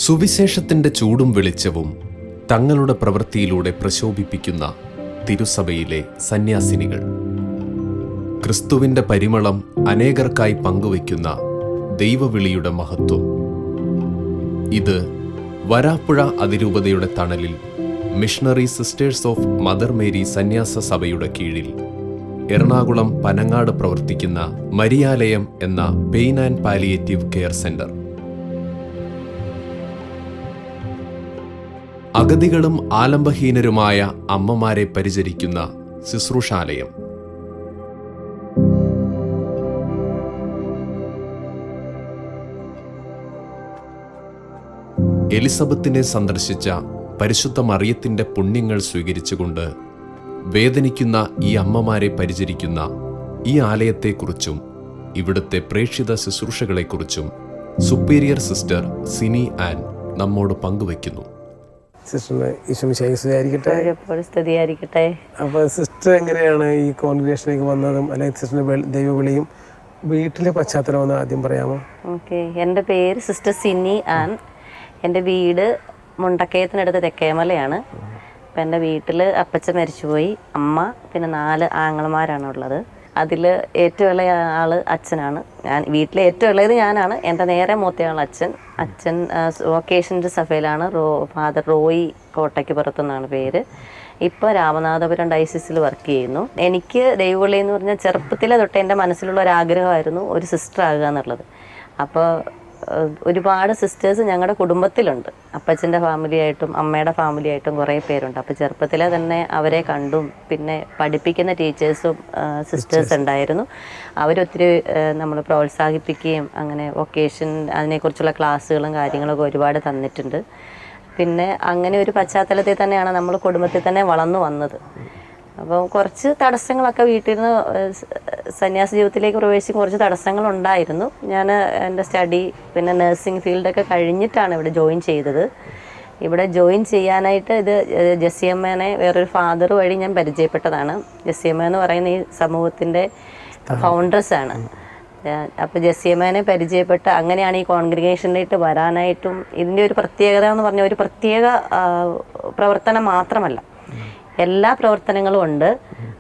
സുവിശേഷത്തിൻ്റെ ചൂടും വെളിച്ചവും തങ്ങളുടെ പ്രവൃത്തിയിലൂടെ പ്രശോഭിപ്പിക്കുന്ന തിരുസഭയിലെ സന്യാസിനികൾ, ക്രിസ്തുവിൻ്റെ പരിമളം അനേകർക്കായി പങ്കുവയ്ക്കുന്ന ദൈവവിളിയുടെ മഹത്വം. ഇത് വരാപ്പുഴ അതിരൂപതയുടെ തണലിൽ missionary sisters of mother Mary സന്യാസ സഭയുടെ കീഴിൽ എറണാകുളം പനങ്ങാട് പ്രവർത്തിക്കുന്ന മരിയാലയം എന്ന pain and palliative care centre. അഗതികളും ആലംബഹീനരുമായ അമ്മമാരെ പരിചരിക്കുന്ന ശുശ്രൂഷാലയം. എലിസബത്തിനെ സന്ദർശിച്ച പരിശുദ്ധ മറിയത്തിന്റെ പുണ്യങ്ങൾ സ്വീകരിച്ചുകൊണ്ട് വേദനിക്കുന്ന ഈ അമ്മമാരെ പരിചരിക്കുന്ന ഈ ആലയത്തെക്കുറിച്ചും ഇവിടുത്തെ പ്രേക്ഷിത ശുശ്രൂഷകളെക്കുറിച്ചും സുപ്പീരിയർ സിസ്റ്റർ സിനി ആൻ നമ്മോട് പങ്കുവയ്ക്കുന്നു. സിസ്റ്ററിന് ഈശോമിശിഹായിരിക്കട്ടെ. അപ്പോൾ സിസ്റ്റർ എങ്ങനെയാണ് ഈ കോൺഗ്രിഗേഷനിലേക്ക് വന്നതും അല്ലെങ്കിൽ സിസ്റ്ററിന്റെ ദൈവവിളിയും വീട്ടിലെ പശ്ചാത്തലം ഒന്ന് ആദ്യം പറയാമോ? ഓക്കെ, എൻ്റെ പേര് സിസ്റ്റർ സിനി ആൻ. എൻ്റെ വീട് മുണ്ടക്കയത്തിനടുത്ത് തെക്കേമലയാണ്. അപ്പം എൻ്റെ വീട്ടിൽ അപ്പച്ചൻ മരിച്ചുപോയി, അമ്മ പിന്നെ 4 ആങ്ങളമാരാണുള്ളത്. അതിൽ ഏറ്റവും ഇളയ ആൾ അച്ഛനാണ്. വീട്ടിലെ ഏറ്റവും ഇളയത് ഞാനാണ്. എൻ്റെ നേരെ മൂത്തയാൾ അച്ഛൻ വൊക്കേഷൻ്റെ സഭയിലാണ്. ഫാദർ റോയി കോട്ടയ്ക്ക് പുറത്തുനിന്നാണ് പേര്. ഇപ്പോൾ രാമനാഥപുരം ഡയസിസിൽ വർക്ക് ചെയ്യുന്നു. എനിക്ക് ദൈവവിളി എന്ന് പറഞ്ഞാൽ ചെറുപ്പത്തിലെ തൊട്ട് എൻ്റെ മനസ്സിലുള്ള ഒരു ആഗ്രഹമായിരുന്നു ഒരു സിസ്റ്റർ ആകുക എന്നുള്ളത്. അപ്പോൾ ഒരുപാട് സിസ്റ്റേഴ്സ് ഞങ്ങളുടെ കുടുംബത്തിലുണ്ട്. അപ്പച്ചൻ്റെ ഫാമിലിയായിട്ടും അമ്മയുടെ ഫാമിലിയായിട്ടും കുറേ പേരുണ്ട്. അപ്പോൾ ചെറുപ്പത്തിലെ തന്നെ അവരെ കണ്ടും പിന്നെ പഠിപ്പിക്കുന്ന ടീച്ചേഴ്സും സിസ്റ്റേഴ്സ് ഉണ്ടായിരുന്നു. അവരൊത്തിരി നമ്മൾ പ്രോത്സാഹിപ്പിക്കുകയും അങ്ങനെ വൊക്കേഷൻ അതിനെക്കുറിച്ചുള്ള ക്ലാസ്സുകളും കാര്യങ്ങളൊക്കെ ഒരുപാട് തന്നിട്ടുണ്ട്. പിന്നെ അങ്ങനെ ഒരു പശ്ചാത്തലത്തിൽ തന്നെയാണ് നമ്മൾ കുടുംബത്തിൽ തന്നെ വളർന്നു വന്നത്. അപ്പോൾ കുറച്ച് തടസ്സങ്ങളൊക്കെ വീട്ടിൽ നിന്ന് സന്യാസ ജീവിതത്തിലേക്ക് പ്രവേശിക്കും കുറച്ച് തടസ്സങ്ങളുണ്ടായിരുന്നു. ഞാൻ എൻ്റെ സ്റ്റഡി പിന്നെ നഴ്സിംഗ് ഫീൽഡൊക്കെ കഴിഞ്ഞിട്ടാണ് ഇവിടെ ജോയിൻ ചെയ്തത്. ഇവിടെ ജോയിൻ ചെയ്യാനായിട്ട് ഇത് ജെസ്സിയമ്മേനെ വേറൊരു ഫാദർ വഴി ഞാൻ പരിചയപ്പെട്ടതാണ്. ജെസ്സിയമ്മ എന്ന് പറയുന്ന ഈ സമൂഹത്തിൻ്റെ ഫൗണ്ടേഴ്സാണ്. അപ്പോൾ ജെസ്സിയമ്മേനെ പരിചയപ്പെട്ട് അങ്ങനെയാണ് ഈ കോൺഗ്രിഗേഷനിലേക്ക് വരാനായിട്ടും. ഇതിൻ്റെ ഒരു പ്രത്യേകത എന്ന് പറഞ്ഞാൽ ഒരു പ്രത്യേക പ്രവർത്തനം മാത്രമല്ല, എല്ലാ പ്രവർത്തനങ്ങളും ഉണ്ട്.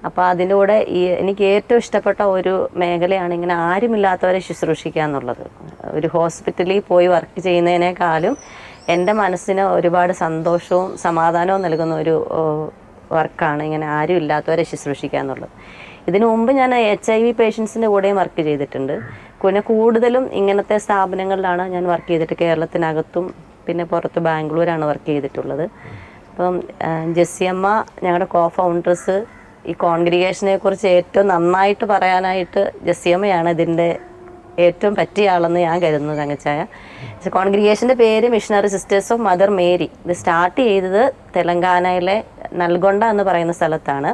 അപ്പോൾ അതിലൂടെ എനിക്ക് ഏറ്റവും ഇഷ്ടപ്പെട്ട ഒരു മേഖലയാണ് ഇങ്ങനെ ആരുമില്ലാത്തവരെ ശുശ്രൂഷിക്കുക എന്നുള്ളത്. ഒരു ഹോസ്പിറ്റലിൽ പോയി വർക്ക് ചെയ്യുന്നതിനേക്കാളും എൻ്റെ മനസ്സിന് ഒരുപാട് സന്തോഷവും സമാധാനവും നൽകുന്ന ഒരു വർക്കാണ് ഇങ്ങനെ ആരും ഇല്ലാത്തവരെ ശുശ്രൂഷിക്കുക എന്നുള്ളത്. ഇതിനു മുമ്പ് ഞാൻ HIV പേഷ്യൻസിൻ്റെ കൂടെയും വർക്ക് ചെയ്തിട്ടുണ്ട്. പിന്നെ കൂടുതലും ഇങ്ങനത്തെ സ്ഥാപനങ്ങളിലാണ് ഞാൻ വർക്ക് ചെയ്തിട്ട്. കേരളത്തിനകത്തും പിന്നെ പുറത്ത് ബാംഗ്ലൂരാണ് വർക്ക് ചെയ്തിട്ടുള്ളത്. അപ്പം ജെസ്സിയമ്മ ഞങ്ങളുടെ ഫൗണ്ടേഴ്സ്. ഈ കോൺഗ്രിഗേഷനെ കുറിച്ച് ഏറ്റവും നന്നായിട്ട് പറയാനായിട്ട് ജെസ്സിയമ്മയാണ് ഇതിൻ്റെ ഏറ്റവും പറ്റിയ ആളെന്ന് ഞാൻ കരുതുന്നു. തങ്കച്ചായ കോൺഗ്രിഗേഷൻ്റെ പേര് missionary sisters of mother Mary. ഇത് സ്റ്റാർട്ട് ചെയ്തത് തെലങ്കാനയിലെ നൽഗൊണ്ട എന്ന് പറയുന്ന സ്ഥലത്താണ്.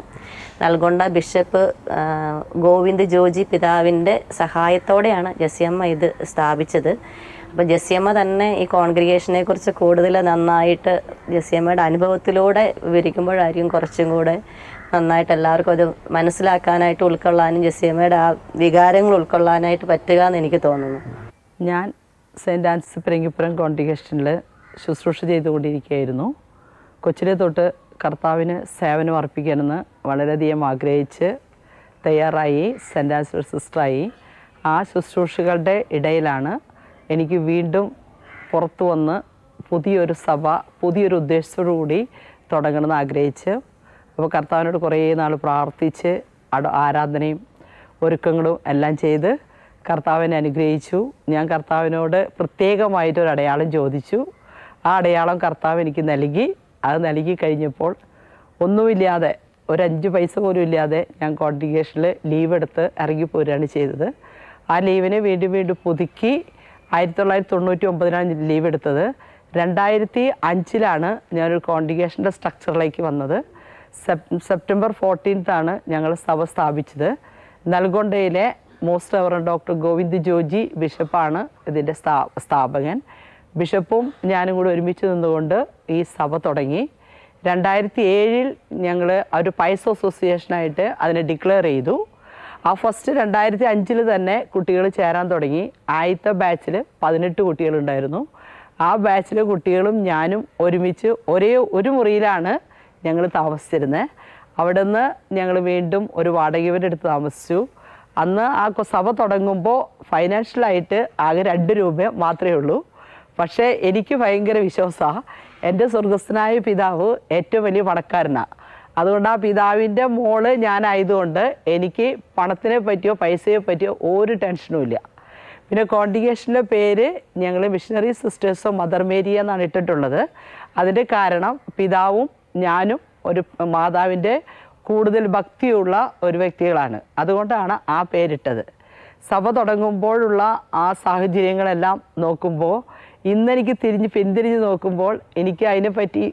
നൽഗൊണ്ട ബിഷപ്പ് ഗോവിന്ദ് ജോജി പിതാവിൻ്റെ സഹായത്തോടെയാണ് ജെസ്സിയമ്മ ഇത് സ്ഥാപിച്ചത്. അപ്പോൾ ജെസ്സിയമ്മ തന്നെ ഈ കോൺഗ്രിഗേഷനെ കുറിച്ച് കൂടുതൽ നന്നായിട്ട് ജെസ്സിയമ്മയുടെ അനുഭവത്തിലൂടെ വിവരിക്കുമ്പോഴായിരിക്കും കുറച്ചും കൂടെ നന്നായിട്ട് എല്ലാവർക്കും അത് മനസ്സിലാക്കാനായിട്ട് ഉൾക്കൊള്ളാനും ജെസ്സിയമ്മയുടെ ആ വികാരങ്ങൾ ഉൾക്കൊള്ളാനായിട്ട് പറ്റുക എന്ന് എനിക്ക് തോന്നുന്നു. ഞാൻ സെൻറ്റ് ആൻസ് പെരിങ്ങിപ്പുറം കോൺഗ്രിഗേഷനിൽ ശുശ്രൂഷ ചെയ്തുകൊണ്ടിരിക്കുകയായിരുന്നു. കൊച്ചിലെ തൊട്ട് കർത്താവിന് സേവനം അർപ്പിക്കണമെന്ന് വളരെയധികം ആഗ്രഹിച്ച് തയ്യാറായി സെൻറ്റ് ആൻസ് സിസ്റ്ററായി. ആ ശുശ്രൂഷകളുടെ ഇടയിലാണ് എനിക്ക് വീണ്ടും പുറത്തു വന്ന് പുതിയൊരു സഭ പുതിയൊരു ഉദ്ദേശത്തോടു കൂടി തുടങ്ങണമെന്ന് ആഗ്രഹിച്ച്. അപ്പോൾ കർത്താവിനോട് കുറേ നാൾ പ്രാർത്ഥിച്ച് ആരാധനയും ഒരുക്കങ്ങളും എല്ലാം ചെയ്ത് കർത്താവിനെ അനുഗ്രഹിച്ചു. ഞാൻ കർത്താവിനോട് പ്രത്യേകമായിട്ടൊരു അടയാളം ചോദിച്ചു. ആ അടയാളം കർത്താവ് എനിക്ക് നൽകി. അത് നൽകി കഴിഞ്ഞപ്പോൾ ഒന്നുമില്ലാതെ ഒരു 5 പൈസ പോലും ഇല്ലാതെ ഞാൻ കോൺഗ്രിഗേഷനിൽ ലീവ് എടുത്ത് ഇറങ്ങിപ്പോരുകയാണ് ചെയ്തത്. ആ ലീവിനെ വീണ്ടും പുതുക്കി 1999 ലീവ് എടുത്തത്. 2005 ഞാനൊരു കോൺഗ്രിഗേഷൻ്റെ സ്ട്രക്ചറിലേക്ക് വന്നത്. സെപ്റ്റംബർ 14 ഞങ്ങൾ സഭ സ്ഥാപിച്ചത്. നൽഗൊണ്ടയിലെ most reverend doctor Govind Joji ബിഷപ്പാണ് ഇതിൻ്റെ സ്ഥാപകൻ. ബിഷപ്പും ഞാനും കൂടി ഒരുമിച്ച് നിന്നുകൊണ്ട് ഈ സഭ തുടങ്ങി. 2007 ഞങ്ങൾ ഒരു പൈസ അസോസിയേഷനായിട്ട് അതിനെ ഡിക്ലെയർ ചെയ്തു. ആ ഫസ്റ്റ് 2005 തന്നെ കുട്ടികൾ ചേരാൻ തുടങ്ങി. ആദ്യത്തെ ബാച്ചിൽ 18 കുട്ടികളുണ്ടായിരുന്നു. ആ ബാച്ചിലെ കുട്ടികളും ഞാനും ഒരുമിച്ച് ഒരു മുറിയിലാണ് ഞങ്ങൾ താമസിച്ചിരുന്നത്. അവിടെ നിന്ന് ഞങ്ങൾ വീണ്ടും ഒരു വാടക വീടെടുത്ത് താമസിച്ചു. അന്ന് ആ സഭ തുടങ്ങുമ്പോൾ ഫൈനാൻഷ്യലായിട്ട് ആകെ 2 രൂപ മാത്രമേ ഉള്ളൂ. പക്ഷേ എനിക്ക് ഭയങ്കര വിശ്വാസമാണ്. എൻ്റെ സ്വർഗസ്ഥനായ പിതാവ് ഏറ്റവും വലിയ പണക്കാരനാണ്. അതുകൊണ്ട് ആ പിതാവിൻ്റെ മോള് ഞാനായതുകൊണ്ട് എനിക്ക് പണത്തിനെ പറ്റിയോ പൈസയെ പറ്റിയോ ഒരു ടെൻഷനും ഇല്ല. പിന്നെ കോൺഗ്രിഗേഷൻ്റെ പേര് ഞങ്ങൾ missionary sisters of mother Mary എന്നാണ് ഇട്ടിട്ടുള്ളത്. അതിൻ്റെ കാരണം പിതാവും ഞാനും ഒരു മാതാവിൻ്റെ കൂടുതൽ ഭക്തിയുള്ള ഒരു വ്യക്തികളാണ്. അതുകൊണ്ടാണ് ആ പേരിട്ടത്. സഭ തുടങ്ങുമ്പോഴുള്ള ആ സാഹചര്യങ്ങളെല്ലാം നോക്കുമ്പോൾ ഇന്നെനിക്ക് പിന്തിരിഞ്ഞ് നോക്കുമ്പോൾ എനിക്ക് അതിനെപ്പറ്റി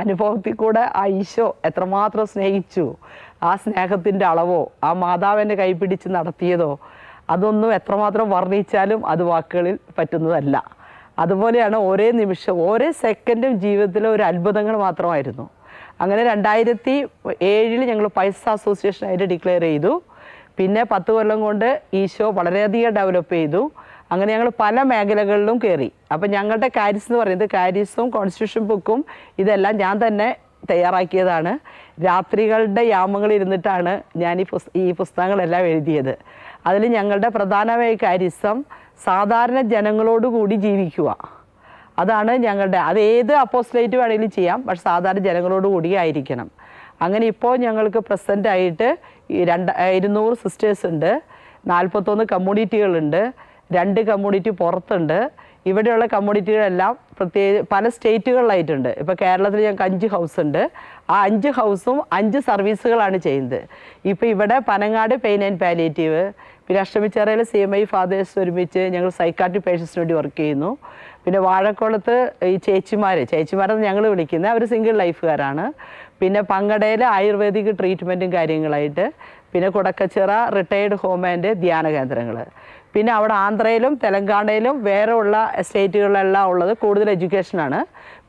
അനുഭവത്തിൽ കൂടെ ആ ഈശോ എത്രമാത്രം സ്നേഹിച്ചു, ആ സ്നേഹത്തിൻ്റെ അളവോ ആ മാതാവിൻ്റെ കൈപിടിച്ച് നടത്തിയതോ അതൊന്നും എത്രമാത്രം വർണ്ണിച്ചാലും അത് വാക്കുകളിൽ പറ്റുന്നതല്ല. അതുപോലെയാണ് ഓരോ നിമിഷം ഓരോ സെക്കൻഡും ജീവിതത്തിലെ ഒരു അത്ഭുതങ്ങൾ മാത്രമായിരുന്നു. അങ്ങനെ 2007 ഞങ്ങൾ പൈസ അസോസിയേഷനായിട്ട് ഡിക്ലെയർ ചെയ്തു. പിന്നെ 10 കൊല്ലം കൊണ്ട് ഈശോ വളരെയധികം ഡെവലപ്പ് ചെയ്തു. അങ്ങനെ ഞങ്ങൾ പല മേഖലകളിലും കയറി. അപ്പം ഞങ്ങളുടെ കാരിസ് എന്ന് പറയുന്നത് കാരിസും കോൺസ്റ്റിറ്റ്യൂഷൻ ബുക്കും ഇതെല്ലാം ഞാൻ തന്നെ തയ്യാറാക്കിയതാണ്. രാത്രികളുടെ യാമങ്ങളിൽ ഇരുന്നിട്ടാണ് ഞാൻ ഈ പുസ്തകങ്ങളെല്ലാം എഴുതിയത്. അതിൽ ഞങ്ങളുടെ പ്രധാനമായ കാരിസം സാധാരണ ജനങ്ങളോടുകൂടി ജീവിക്കുക. അതാണ് ഞങ്ങളുടെ, അത് ഏത് അപ്പോസ്റ്റലേറ്റ് വേണമെങ്കിലും ചെയ്യാം, പക്ഷെ സാധാരണ ജനങ്ങളോട് കൂടി ആയിരിക്കണം. അങ്ങനെ ഇപ്പോൾ ഞങ്ങൾക്ക് പ്രസൻ്റായിട്ട് 200 സിസ്റ്റേഴ്സ് ഉണ്ട്, 41 കമ്മ്യൂണിറ്റികളുണ്ട്, 2 കമ്മ്യൂണിറ്റി പുറത്തുണ്ട്. ഇവിടെയുള്ള കമ്മ്യൂണിറ്റികളെല്ലാം പല സ്റ്റേറ്റുകളിലായിട്ടുണ്ട്. ഇപ്പോൾ കേരളത്തിൽ ഞങ്ങൾക്ക് 5 ഹൗസ് ഉണ്ട്. ആ 5 ഹൗസും 5 സർവീസുകളാണ് ചെയ്യുന്നത്. ഇപ്പോൾ ഇവിടെ പനങ്ങാട് പെയിൻ ആൻഡ് പാലിയേറ്റീവ്, പിന്നെ അഷ്ടമിച്ചിറയിൽ CMI ഫാദേഴ്സ് ഒരുമിച്ച് ഞങ്ങൾ സൈക്കാട്രിക് പേഷ്യൻസിന് വേണ്ടി വർക്ക് ചെയ്യുന്നു. പിന്നെ വാഴക്കുളത്ത് ഈ ചേച്ചിമാരെന്ന് ഞങ്ങൾ വിളിക്കുന്നത്, അവർ സിംഗിൾ ലൈഫുകാരാണ്. പിന്നെ പങ്കടയിൽ ആയുർവേദിക് ട്രീറ്റ്മെൻറ്റും കാര്യങ്ങളായിട്ട്. പിന്നെ കുടക്കച്ചിറ റിട്ടയേർഡ് ഹോം ആൻഡ് ധ്യാന കേന്ദ്രങ്ങൾ. പിന്നെ അവിടെ ആന്ധ്രയിലും തെലങ്കാനയിലും വേറെ ഉള്ള സ്റ്റേറ്റുകളിലെല്ലാം ഉള്ളത് കൂടുതൽ എഡ്യൂക്കേഷനാണ്.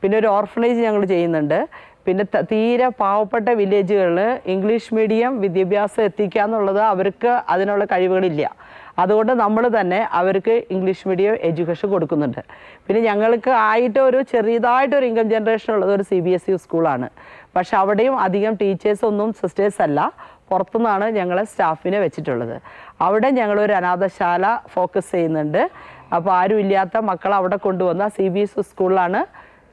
പിന്നെ ഒരു ഓർഫനേജ് ഞങ്ങൾ ചെയ്യുന്നുണ്ട്. പിന്നെ തീരെ പാവപ്പെട്ട വില്ലേജുകളിൽ ഇംഗ്ലീഷ് മീഡിയം വിദ്യാഭ്യാസം എത്തിക്കുക എന്നുള്ളത് അവർക്ക് അതിനുള്ള കഴിവുകളില്ല. അതുകൊണ്ട് നമ്മൾ തന്നെ അവർക്ക് ഇംഗ്ലീഷ് മീഡിയം എഡ്യൂക്കേഷൻ കൊടുക്കുന്നുണ്ട്. പിന്നെ ഞങ്ങൾക്ക് ആയിട്ട് ഒരു ചെറിയതായിട്ടൊരു ഇൻകം ജനറേഷൻ ഉള്ളത് ഒരു CBSE സ്കൂളാണ്. പക്ഷെ അവിടെയും അധികം ടീച്ചേഴ്സൊന്നും സിസ്റ്റേഴ്സ് അല്ല, പുറത്തുനിന്നാണ് ഞങ്ങളെ സ്റ്റാഫിനെ വെച്ചിട്ടുള്ളത്. അവിടെ ഞങ്ങളൊരു അനാഥശാല ഫോക്കസ് ചെയ്യുന്നുണ്ട്. അപ്പോൾ ആരും ഇല്ലാത്ത മക്കളെ അവിടെ കൊണ്ടുവന്ന CBSE സ്കൂളിലാണ്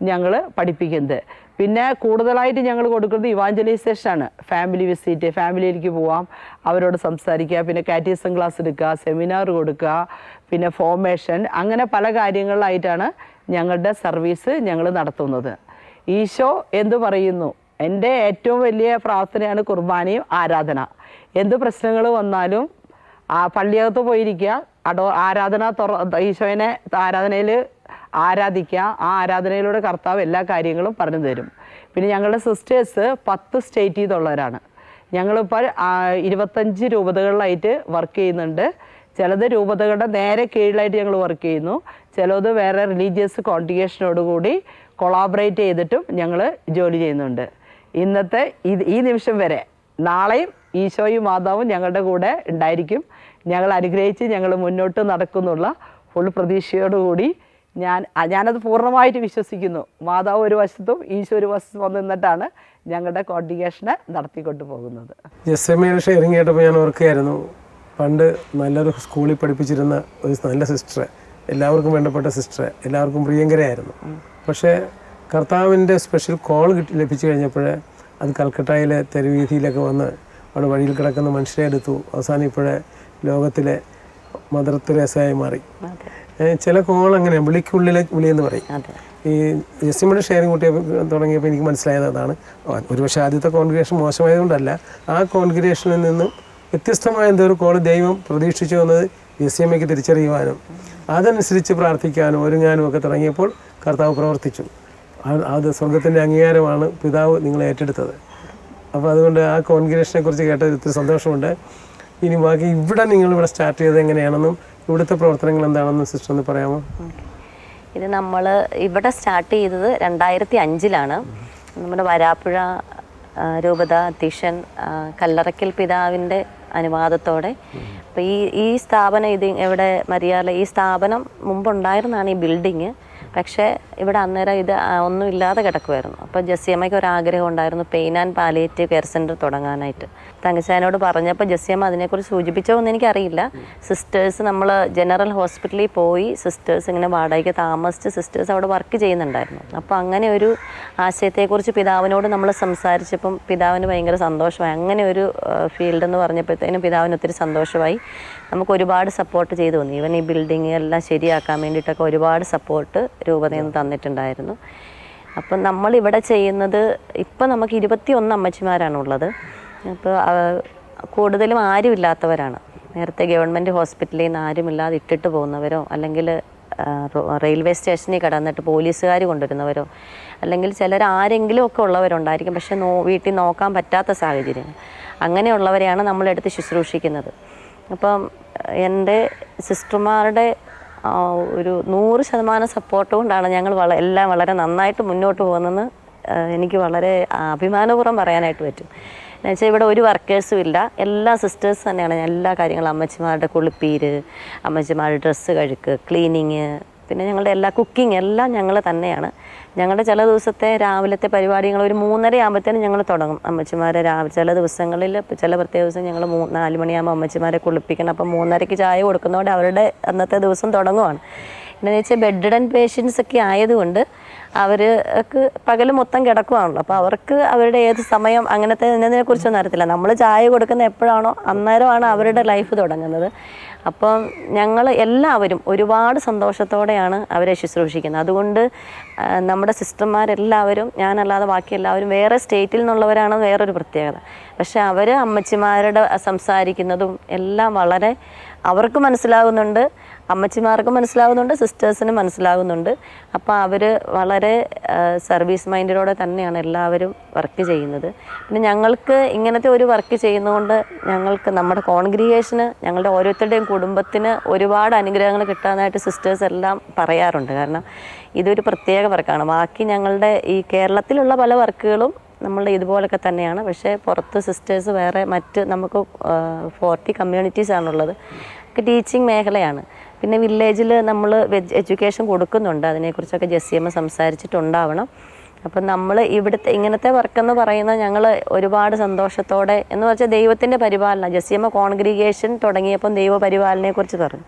ഞങ്ങൾ പഠിപ്പിക്കുന്നത്. പിന്നെ കൂടുതലായിട്ട് ഞങ്ങൾ കൊടുക്കുന്നത് ഇവാഞ്ചലൈസേഷനാണ്. ഫാമിലി വിസിറ്റ്, ഫാമിലിയിലേക്ക് പോവാം, അവരോട് സംസാരിക്കുക, പിന്നെ കാറ്റീസം ക്ലാസ് എടുക്കുക, സെമിനാർ കൊടുക്കുക, പിന്നെ ഫോർമേഷൻ, അങ്ങനെ പല കാര്യങ്ങളിലായിട്ടാണ് ഞങ്ങളുടെ സർവീസ് ഞങ്ങൾ നടത്തുന്നത്. ഈശോ എന്തു പറയുന്നു? എൻ്റെ ഏറ്റവും വലിയ പ്രാർത്ഥനയാണ് കുർബാനയും ആരാധന. എന്ത് പ്രശ്നങ്ങൾ വന്നാലും പള്ളിയകത്ത് പോയിരിക്കുക, ഈശോനെ ആരാധനയിൽ ആരാധിക്കുക. ആ ആരാധനയിലൂടെ കർത്താവ് എല്ലാ കാര്യങ്ങളും പറഞ്ഞു തരും. പിന്നെ ഞങ്ങളുടെ സിസ്റ്റേഴ്സ് 10 സ്റ്റേറ്റിൽ നിന്നുള്ളവരാണ്. ഞങ്ങളിപ്പോൾ 25 രൂപതകളിലായിട്ട് വർക്ക് ചെയ്യുന്നുണ്ട്. ചിലത് രൂപതകളുടെ നേരെ കീഴിലായിട്ട് ഞങ്ങൾ വർക്ക് ചെയ്യുന്നു, ചിലത് വേറെ റിലീജിയസ് കോൺഗ്രിഗേഷനോടുകൂടി കൊളാബറേറ്റ് ചെയ്തിട്ടും ഞങ്ങൾ ജോലി ചെയ്യുന്നുണ്ട്. ഇന്നത്തെ ഈ നിമിഷം വരെ നാളെയും ഈശോയും മാതാവും ഞങ്ങളുടെ കൂടെ ഉണ്ടായിരിക്കും. ഞങ്ങൾ അനുഗ്രഹിച്ച് ഞങ്ങൾ മുന്നോട്ട് നടക്കുന്നുള്ള ഫുൾ പ്രതീക്ഷയോടുകൂടി ഞാനത് പൂർണ്ണമായിട്ട് വിശ്വസിക്കുന്നു. മാതാവ് ഒരു വശത്തും ഈശോ ഒരു വശത്തും വന്ന് നിന്നിട്ടാണ് ഞങ്ങളുടെ കോൺഗ്രിഗേഷനെ നടത്തിക്കൊണ്ട് പോകുന്നത്. ജെസ്സമ്മയുടെ ഷെയറിങ് കേട്ടപ്പോൾ ഞാൻ ഓർക്കുകയായിരുന്നു, പണ്ട് നല്ലൊരു സ്കൂളിൽ പഠിപ്പിച്ചിരുന്ന ഒരു നല്ല സിസ്റ്റർ, എല്ലാവർക്കും വേണ്ടപ്പെട്ട സിസ്റ്റർ, എല്ലാവർക്കും പ്രിയങ്കരയായിരുന്നു. പക്ഷേ കർത്താവിൻ്റെ സ്പെഷ്യൽ കോൾ ലഭിച്ചു കഴിഞ്ഞപ്പോൾ അത് കൽക്കട്ടയിലെ തെരുവീതിയിലൊക്കെ വന്ന് അവിടെ വഴിയിൽ കിടക്കുന്ന മനുഷ്യരെ എടുത്തു. അവസാനം ഇപ്പോഴേ ലോകത്തിലെ മദർ തെരേസയായി മാറി. ചില കോൾ അങ്ങനെ വിളിക്കുള്ളിലെ വിളിയെന്ന് പറയും. ഈ ജെസ്സിമ്മയുടെ ഷെയറിങ് തുടങ്ങിയപ്പോൾ എനിക്ക് മനസ്സിലായത് അതാണ്. ഒരുപക്ഷെ ആദ്യത്തെ കോൺഗ്രിഗേഷൻ മോശമായതുകൊണ്ടല്ല, ആ കോൺഗ്രിഗേഷനിൽ നിന്നും വ്യത്യസ്തമായ എന്തൊരു കോൾ ദൈവം പ്രതീക്ഷിച്ചു വന്നത് ജെസ്സിയമ്മയ്ക്ക് തിരിച്ചറിയുവാനും അതനുസരിച്ച് പ്രാർത്ഥിക്കാനും ഒരുങ്ങാനും ഒക്കെ തുടങ്ങിയപ്പോൾ കർത്താവ് പ്രവർത്തിച്ചു. അത് സ്വർഗത്തിൻ്റെ അംഗീകാരമാണ് പിതാവ് നിങ്ങളെ ഏറ്റെടുത്തത്. അപ്പോൾ അതുകൊണ്ട് ആ കോൺഗ്രിഗേഷനെ കുറിച്ച് കേട്ടത് ഒത്തിരി സന്തോഷമുണ്ട്. ഇനി ബാക്കി ഇവിടെ നിങ്ങളിവിടെ സ്റ്റാർട്ട് ചെയ്തത് എങ്ങനെയാണെന്നും ഇവിടുത്തെ പ്രവർത്തനങ്ങൾ എന്താണെന്നും സിസ്റ്റർ ഒന്ന് പറയാമോ? ഇത് നമ്മൾ ഇവിടെ സ്റ്റാർട്ട് ചെയ്തത് 2005-ലാണ്. നമ്മുടെ വരാപ്പുഴ രൂപത അധ്യക്ഷൻ കല്ലറയ്ക്കൽ പിതാവിൻ്റെ അനുവാദത്തോടെ. അപ്പോൾ ഈ സ്ഥാപനം ഇവിടെ മരിയാല ഈ സ്ഥാപനം മുമ്പുണ്ടായിരുന്നതാണ് ഈ ബിൽഡിങ്. പക്ഷേ ഇവിടെ അന്നേരം ഇത് ഒന്നും ഇല്ലാതെ കിടക്കുമായിരുന്നു. അപ്പോൾ ജെസ്സിയമ്മയ്ക്ക് ഒരാഗ്രഹം ഉണ്ടായിരുന്നു pain and palliative care centre തുടങ്ങാനായിട്ട്. തങ്കച്ചാനോട് പറഞ്ഞപ്പോൾ ജെസ്സിയമ്മ അതിനെക്കുറിച്ച് സൂചിപ്പിച്ചോ എന്ന് എനിക്കറിയില്ല. സിസ്റ്റേഴ്സ് നമ്മൾ ജനറൽ ഹോസ്പിറ്റലിൽ പോയി സിസ്റ്റേഴ്സ് ഇങ്ങനെ വാടകയ്ക്ക് താമസിച്ച് സിസ്റ്റേഴ്സ് അവിടെ വർക്ക് ചെയ്യുന്നുണ്ടായിരുന്നു. അപ്പോൾ അങ്ങനെ ഒരു ആശയത്തെക്കുറിച്ച് പിതാവിനോട് നമ്മൾ സംസാരിച്ചപ്പം പിതാവിന് ഭയങ്കര സന്തോഷമായി. അങ്ങനെ ഒരു ഫീൽഡ് എന്ന് പറഞ്ഞപ്പോഴത്തേനും പിതാവിന് ഒത്തിരി സന്തോഷമായി. നമുക്ക് ഒരുപാട് സപ്പോർട്ട് ചെയ്തു തന്നു. ഈവൻ ഈ ബിൽഡിംഗ് എല്ലാം ശരിയാക്കാൻ വേണ്ടിയിട്ടൊക്കെ ഒരുപാട് സപ്പോർട്ട് രൂപതയിൽ നിന്ന് തന്നിട്ടുണ്ടായിരുന്നു. അപ്പം നമ്മളിവിടെ ചെയ്യുന്നത് ഇപ്പം നമുക്ക് 21 അമ്മച്ചിമാരാണുള്ളത്. അപ്പോൾ കൂടുതലും ആരുമില്ലാത്തവരാണ്. നേരത്തെ ഗവൺമെൻറ് ഹോസ്പിറ്റലിൽ നിന്ന് ആരുമില്ലാതെ ഇട്ടിട്ട് പോകുന്നവരോ അല്ലെങ്കിൽ റെയിൽവേ സ്റ്റേഷനിൽ കിടന്നിട്ട് പോലീസുകാർ കൊണ്ടുവരുന്നവരോ അല്ലെങ്കിൽ ചിലർ ആരെങ്കിലും ഒക്കെ ഉള്ളവരുണ്ടായിരിക്കും. പക്ഷെ വീട്ടിൽ നോക്കാൻ പറ്റാത്ത സാഹചര്യം, അങ്ങനെയുള്ളവരെയാണ് നമ്മളെടുത്ത് ശുശ്രൂഷിക്കുന്നത്. അപ്പം എൻ്റെ സിസ്റ്റർമാരുടെ ഒരു 100% സപ്പോർട്ട് കൊണ്ടാണ് ഞങ്ങൾ എല്ലാം വളരെ നന്നായിട്ട് മുന്നോട്ട് പോകുന്നതെന്ന് എനിക്ക് വളരെ അഭിമാനപൂർവ്വം പറയാനായിട്ട് പറ്റും. എന്നുവെച്ചാൽ ഇവിടെ ഒരു വർക്കേഴ്സും ഇല്ല, എല്ലാ സിസ്റ്റേഴ്സ് തന്നെയാണ് എല്ലാ കാര്യങ്ങളും. അമ്മച്ചിമാരുടെ കുളിപ്പീര്, അമ്മച്ചിമാരുടെ ഡ്രസ്സ് കഴുക്ക്, ക്ലീനിങ്, പിന്നെ ഞങ്ങളുടെ എല്ലാ കുക്കിംഗ് എല്ലാം ഞങ്ങൾ തന്നെയാണ്. ഞങ്ങളുടെ ചില ദിവസത്തെ രാവിലത്തെ പരിപാടികൾ ഒരു 3:30 ആകുമ്പോഴത്തേനും ഞങ്ങൾ തുടങ്ങും. അമ്മച്ചിമാരെ ചില ദിവസങ്ങളിൽ ചില പ്രത്യേക ദിവസം ഞങ്ങൾ 4 മണിയാകുമ്പോൾ അമ്മച്ചിമാരെ കുളിപ്പിക്കണം. അപ്പം 3:30 ചായ കൊടുക്കുന്നതോടെ അവരുടെ അന്നത്തെ ദിവസം തുടങ്ങുവാണ്. എന്താണെന്ന് വെച്ചാൽ ബെഡ് റിഡൻ പേഷ്യൻസ് ഒക്കെ ആയതുകൊണ്ട് അവർക്ക് പകൽ മൊത്തം കിടക്കുവാണല്ലോ. അപ്പോൾ അവർക്ക് അവരുടെ ഏത് സമയം അങ്ങനത്തെ ഇതിനെക്കുറിച്ചൊന്നും അറിയത്തില്ല. നമ്മൾ ചായ കൊടുക്കുന്ന എപ്പോഴാണോ അന്നേരമാണ് അവരുടെ ലൈഫ് തുടങ്ങുന്നത്. അപ്പം ഞങ്ങൾ എല്ലാവരും ഒരുപാട് സന്തോഷത്തോടെയാണ് അവരെ ശുശ്രൂഷിക്കുന്നത്. അതുകൊണ്ട് നമ്മുടെ സിസ്റ്റർമാരെല്ലാവരും, ഞാനല്ലാതെ ബാക്കി എല്ലാവരും വേറെ സ്റ്റേറ്റിൽ നിന്നുള്ളവരാണ് വേറൊരു പ്രത്യേകത. പക്ഷെ അവർ അമ്മച്ചിമാരുടെ സംസാരിക്കുന്നതും എല്ലാം വളരെ അവർക്ക് മനസ്സിലാകുന്നുണ്ട്, അമ്മച്ചിമാർക്കും മനസ്സിലാകുന്നുണ്ട്, സിസ്റ്റേഴ്സിനും മനസ്സിലാകുന്നുണ്ട്. അപ്പോൾ അവർ വളരെ സർവീസ് മൈൻഡിലൂടെ തന്നെയാണ് എല്ലാവരും വർക്ക് ചെയ്യുന്നത്. പിന്നെ ഞങ്ങൾക്ക് ഇങ്ങനത്തെ ഒരു വർക്ക് ചെയ്യുന്നതുകൊണ്ട് ഞങ്ങൾക്ക് നമ്മുടെ കോൺഗ്രിഗേഷന്, ഞങ്ങളുടെ ഓരോരുത്തരുടെയും കുടുംബത്തിന് ഒരുപാട് അനുഗ്രഹങ്ങൾ കിട്ടാനായിട്ട് സിസ്റ്റേഴ്സ് എല്ലാം പറയാറുണ്ട്. കാരണം ഇതൊരു പ്രത്യേക വർക്കാണ്. ബാക്കി ഞങ്ങളുടെ ഈ കേരളത്തിലുള്ള പല വർക്കുകളും നമ്മൾ ഇതുപോലൊക്കെ തന്നെയാണ്. പക്ഷേ പുറത്ത് സിസ്റ്റേഴ്സ് വേറെ മറ്റ് നമുക്ക് 40 കമ്മ്യൂണിറ്റീസ് ആണുള്ളത്. ടീച്ചിങ് മേഖലയാണ്. പിന്നെ വില്ലേജിൽ നമ്മൾ എഡ്യൂക്കേഷൻ കൊടുക്കുന്നുണ്ട്. അതിനെക്കുറിച്ചൊക്കെ ജെസ്സിയമ്മ സംസാരിച്ചിട്ടുണ്ടാവണം. അപ്പം നമ്മൾ ഇവിടുത്തെ ഇങ്ങനത്തെ വർക്കെന്ന് പറയുന്നത് ഞങ്ങൾ ഒരുപാട് സന്തോഷത്തോടെ എന്ന് വെച്ചാൽ ദൈവത്തിൻ്റെ പരിപാലന. ജെസ്സിയമ്മ കോൺഗ്രിഗേഷൻ തുടങ്ങിയപ്പം ദൈവപരിപാലനയെക്കുറിച്ച് പറഞ്ഞു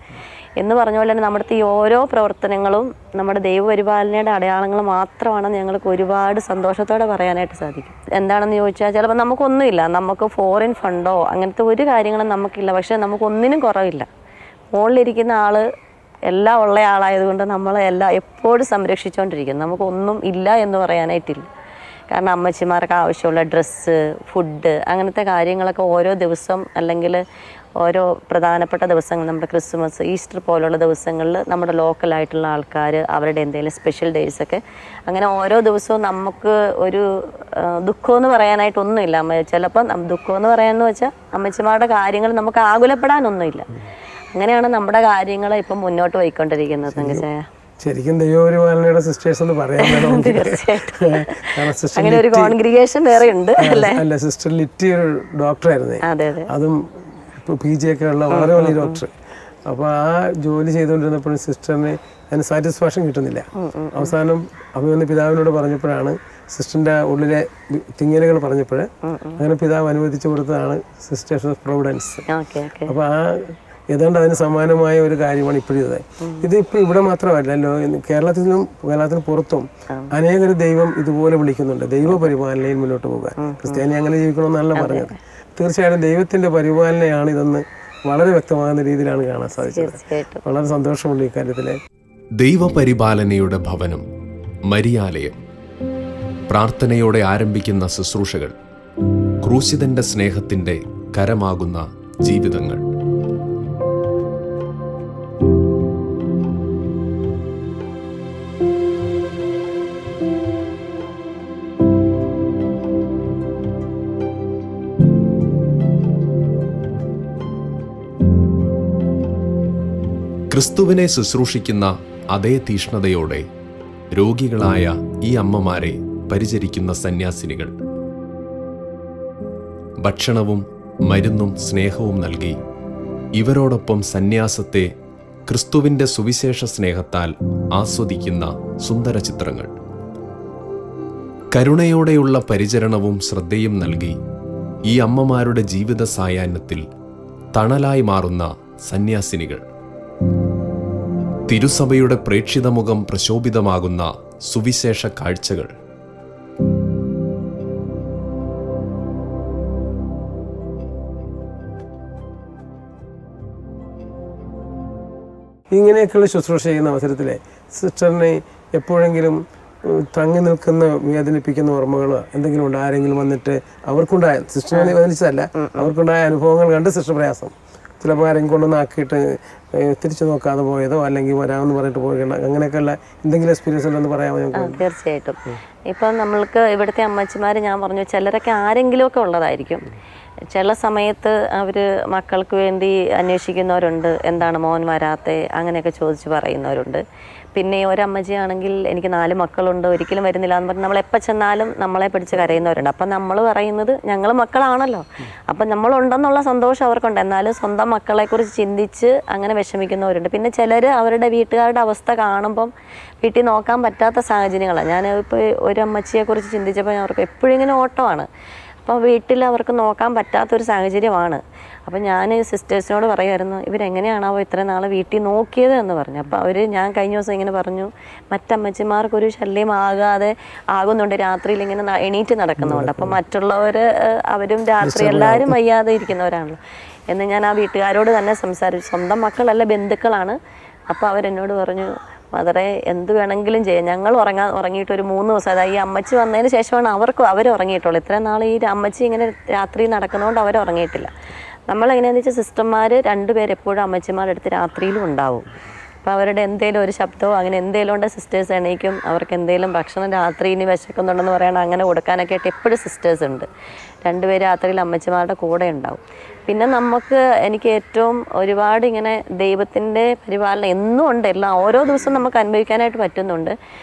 എന്ന് പറഞ്ഞ പോലെ തന്നെ നമ്മുടെ ഈ ഓരോ പ്രവർത്തനങ്ങളും നമ്മുടെ ദൈവപരിപാലനയുടെ അടയാളങ്ങൾ മാത്രമാണെന്ന് ഞങ്ങൾക്ക് ഒരുപാട് സന്തോഷത്തോടെ പറയാനായിട്ട് സാധിക്കും. എന്താണെന്ന് ചോദിച്ചാൽ ചിലപ്പോൾ നമുക്കൊന്നുമില്ല, നമുക്ക് ഫോറിൻ ഫണ്ടോ അങ്ങനത്തെ ഒരു കാര്യങ്ങളും നമുക്കില്ല. പക്ഷേ നമുക്കൊന്നിനും കുറവില്ല. മുകളിലിരിക്കുന്ന ആൾ എല്ലാം ഉള്ള ആളായതുകൊണ്ട് നമ്മളെല്ലാം എപ്പോഴും സംരക്ഷിച്ചുകൊണ്ടിരിക്കുന്നു. നമുക്കൊന്നും ഇല്ല എന്ന് പറയാനായിട്ടില്ല. കാരണം അമ്മച്ചിമാർക്ക് ആവശ്യമുള്ള ഡ്രസ്സ്, ഫുഡ്, അങ്ങനത്തെ കാര്യങ്ങളൊക്കെ ഓരോ ദിവസം അല്ലെങ്കിൽ ഓരോ പ്രധാനപ്പെട്ട ദിവസങ്ങൾ, നമ്മുടെ ക്രിസ്മസ്, ഈസ്റ്റർ പോലുള്ള ദിവസങ്ങളിൽ നമ്മുടെ ലോക്കലായിട്ടുള്ള ആൾക്കാർ അവരുടെ എന്തെങ്കിലും സ്പെഷ്യൽ ഡേയ്സൊക്കെ അങ്ങനെ ഓരോ ദിവസവും നമുക്ക് ഒരു ദുഃഖമെന്ന് പറയാനായിട്ടൊന്നുമില്ല. ചിലപ്പം ദുഃഖമെന്ന് പറയാമെന്ന് വെച്ചാൽ അമ്മച്ചിമാരുടെ കാര്യങ്ങൾ നമുക്ക് ആകുലപ്പെടാനൊന്നുമില്ല. അങ്ങനെയാണ് നമ്മുടെ കാര്യങ്ങൾ ഇപ്പം മുന്നോട്ട് പോയിക്കൊണ്ടിരിക്കുന്നത്. തങ്കച്ചായ ശരിക്കും ദൈവപരിപാലനയുടെ സിസ്റ്റേഴ്സ് എന്ന് പറയാൻ അങ്ങനെ ഒരു കോൺഗ്രിഗേഷൻ വേറെ ഉണ്ട് അല്ല. സിസ്റ്റർ ലിറ്റി ഒരു ഡോക്ടറായിരുന്നേ, അതും ഇപ്പോൾ PG ഒക്കെ ഉള്ള വളരെ വലിയ ഡോക്ടർ. അപ്പോൾ ആ ജോലി ചെയ്തുകൊണ്ടിരുന്നപ്പോഴും സിസ്റ്ററിന് അതിന് സാറ്റിസ്ഫാക്ഷൻ കിട്ടുന്നില്ല. അവസാനം അമ്മ പിതാവിനോട് പറഞ്ഞപ്പോഴാണ്, സിസ്റ്ററിൻ്റെ ഉള്ളിലെ തിങ്ങലുകൾ പറഞ്ഞപ്പോൾ അങ്ങനെ പിതാവ് അനുവദിച്ചു കൊടുത്തതാണ് സിസ്റ്റേഴ്സ് ഓഫ് പ്രൊവിഡൻസ്. അപ്പോൾ ആ ഏതാണ്ട് അതിന് സമാനമായ ഒരു കാര്യമാണ് ഇപ്പോഴത്. ഇതിപ്പോൾ ഇവിടെ മാത്രമല്ലല്ലോ, കേരളത്തിന് പുറത്തും അനേകം ദൈവം ഇതുപോലെ വിളിക്കുന്നുണ്ട് ദൈവ പരിപാലനയിൽ മുന്നോട്ട് പോകാൻ. ക്രിസ്ത്യാനി അങ്ങനെ ജീവിക്കണമെന്നല്ല പറഞ്ഞത്. തീർച്ചയായിട്ടും ദൈവത്തിൻ്റെ പരിപാലനയാണ് ഇതെന്ന് വളരെ വ്യക്തമാകുന്ന രീതിയിലാണ് കാണാൻ സാധിച്ചത്. വളരെ സന്തോഷമുണ്ട് ഇക്കാര്യത്തിൽ. ദൈവപരിപാലനയുടെ ഭവനം, മരിയാലയം, പ്രാർത്ഥനയോടെ ആരംഭിക്കുന്ന ശുശ്രൂഷകൾ, ക്രൂശിതന്റെ സ്നേഹത്തിന്റെ കരമാകുന്ന ജീവിതങ്ങൾ. ക്രിസ്തുവിനെ ശുശ്രൂഷിക്കുന്ന അതേ തീഷ്ണതയോടെ രോഗികളായ ഈ അമ്മമാരെ പരിചരിക്കുന്ന സന്യാസിനികൾ. ഭക്ഷണവും മരുന്നും സ്നേഹവും നൽകി ഇവരോടൊപ്പം സന്യാസത്തെ ക്രിസ്തുവിൻ്റെ സുവിശേഷ സ്നേഹത്താൽ ആസ്വദിക്കുന്ന സുന്ദര ചിത്രങ്ങൾ. കരുണയോടെയുള്ള പരിചരണവും ശ്രദ്ധയും നൽകി ഈ അമ്മമാരുടെ ജീവിത സായാഹ്നത്തിൽ തണലായി മാറുന്ന സന്യാസിനികൾ. തിരുസഭയുടെ പ്രേക്ഷിതമുഖം പ്രശോഭിതമാകുന്ന സുവിശേഷ കാഴ്ചകൾ. ഇങ്ങനെയൊക്കെയുള്ള ശുശ്രൂഷ ചെയ്യുന്ന അവസരത്തിലെ സിസ്റ്ററിനെ എപ്പോഴെങ്കിലും തങ്ങി നിൽക്കുന്ന വേദനിപ്പിക്കുന്ന ഓർമ്മകളോ എന്തെങ്കിലും ഉണ്ട്? ആരെങ്കിലും വന്നിട്ട് അവർക്കുണ്ടായ, സിസ്റ്ററിനെ വേദനിച്ചതല്ല, അവർക്കുണ്ടായ അനുഭവങ്ങൾ കണ്ട് സിസ്റ്റർ പ്രയാസം, ചിലപ്പോൾ ആരെങ്കിലും കൊണ്ടൊന്ന് ആക്കിയിട്ട് തിരിച്ചു നോക്കാതെ പോയതോ അല്ലെങ്കിൽ വരാമെന്ന് പറഞ്ഞിട്ട് പോയി, അങ്ങനെയൊക്കെയുള്ള എന്തെങ്കിലും എക്സ്പീരിയൻസ് ഉണ്ടെന്ന് പറയാമോ ഞങ്ങൾക്ക്? തീർച്ചയായിട്ടും. ഇപ്പം നമ്മൾക്ക് ഇവിടുത്തെ അമ്മച്ചിമാർ ഞാൻ പറഞ്ഞു ചിലരൊക്കെ ആരെങ്കിലുമൊക്കെ ഉള്ളതായിരിക്കും. ചില സമയത്ത് അവർ മക്കൾക്ക് വേണ്ടി അന്വേഷിക്കുന്നവരുണ്ട്, എന്താണ് മോൻ വരാത്തെ അങ്ങനെയൊക്കെ ചോദിച്ച് പറയുന്നവരുണ്ട്. പിന്നെ ഒരമ്മച്ചിയാണെങ്കിൽ എനിക്ക് 4 മക്കളുണ്ട്, ഒരിക്കലും വരുന്നില്ല എന്ന് പറഞ്ഞ് നമ്മളെപ്പോൾ ചെന്നാലും നമ്മളെ പിടിച്ച് കരയുന്നവരുണ്ട്. അപ്പം നമ്മൾ പറയുന്നത് ഞങ്ങൾ മക്കളാണല്ലോ, അപ്പം നമ്മളുണ്ടെന്നുള്ള സന്തോഷം അവർക്കുണ്ട്. എന്നാലും സ്വന്തം മക്കളെക്കുറിച്ച് ചിന്തിച്ച് അങ്ങനെ വിഷമിക്കുന്നവരുണ്ട്. പിന്നെ ചിലർ അവരുടെ വീട്ടുകാരുടെ അവസ്ഥ കാണുമ്പം വീട്ടിൽ നോക്കാൻ പറ്റാത്ത സാഹചര്യങ്ങളാണ്. ഞാൻ ഇപ്പോൾ ഒരു അമ്മച്ചിയെക്കുറിച്ച് ചിന്തിച്ചപ്പോൾ അവർക്ക് എപ്പോഴും ഇങ്ങനെ ഓട്ടമാണ്. അപ്പോൾ വീട്ടിൽ അവർക്ക് നോക്കാൻ പറ്റാത്തൊരു സാഹചര്യമാണ്. അപ്പം ഞാൻ സിസ്റ്റേഴ്സിനോട് പറയുമായിരുന്നു, ഇവരെങ്ങനെയാണാവോ ഇത്രയും നാൾ വീട്ടിൽ നോക്കിയത് എന്ന് പറഞ്ഞു. അപ്പോൾ ഞാൻ കഴിഞ്ഞ ദിവസം ഇങ്ങനെ പറഞ്ഞു, മറ്റമ്മച്ചിമാർക്കൊരു ശല്യമാകാതെ ആകുന്നുണ്ട്, രാത്രിയിൽ ഇങ്ങനെ എണീറ്റ് നടക്കുന്നുണ്ട്. അപ്പം മറ്റുള്ളവർ അവരും രാത്രി എല്ലാവരും വയ്യാതെ ഇരിക്കുന്നവരാണല്ലോ എന്ന് ഞാൻ ആ വീട്ടുകാരോട് തന്നെ സംസാരിച്ചു. സ്വന്തം മക്കളല്ല, ബന്ധുക്കളാണ്. അപ്പോൾ അവരെന്നോട് പറഞ്ഞു, മദറെ എന്ത് വേണമെങ്കിലും ചെയ്യാം, ഞങ്ങൾ ഉറങ്ങിയിട്ട് ഒരു 3 ദിവസം, അതായത് ഈ അമ്മച്ചി വന്നതിന് ശേഷമാണ് അവർ ഉറങ്ങിയിട്ടുള്ളൂ. ഇത്രയും നാൾ ഈ അമ്മച്ചി ഇങ്ങനെ രാത്രി നടക്കുന്നതുകൊണ്ട് അവർ ഉറങ്ങിയിട്ടില്ല. നമ്മളെങ്ങനെയാണെന്ന് വെച്ചാൽ സിസ്റ്റർമാർ 2 പേര് എപ്പോഴും അമ്മച്ചിമാരുടെ അടുത്ത് രാത്രിയിലും ഉണ്ടാവും. അപ്പോൾ അവരുടെ എന്തെങ്കിലും ഒരു ശബ്ദമോ അങ്ങനെ എന്തെങ്കിലും ഉണ്ട്, സിസ്റ്റേഴ്സ് എണീക്കും. അവർക്ക് എന്തെങ്കിലും ഭക്ഷണം രാത്രി ഇനി വിശക്കുന്നുണ്ടെന്ന് പറയണം, അങ്ങനെ കൊടുക്കാനൊക്കെ ആയിട്ട് എപ്പോഴും സിസ്റ്റേഴ്സ് ഉണ്ട്. 2 പേര് രാത്രിയിൽ അമ്മച്ചിമാരുടെ കൂടെ ഉണ്ടാവും. പിന്നെ എനിക്ക് ഏറ്റവും ഒരുപാട് ഇങ്ങനെ ദൈവത്തിൻ്റെ പരിപാലനം എന്നും ഉണ്ട്, എല്ലാം ഓരോ ദിവസവും നമുക്ക് അനുഭവിക്കാനായിട്ട് പറ്റുന്നുണ്ട്.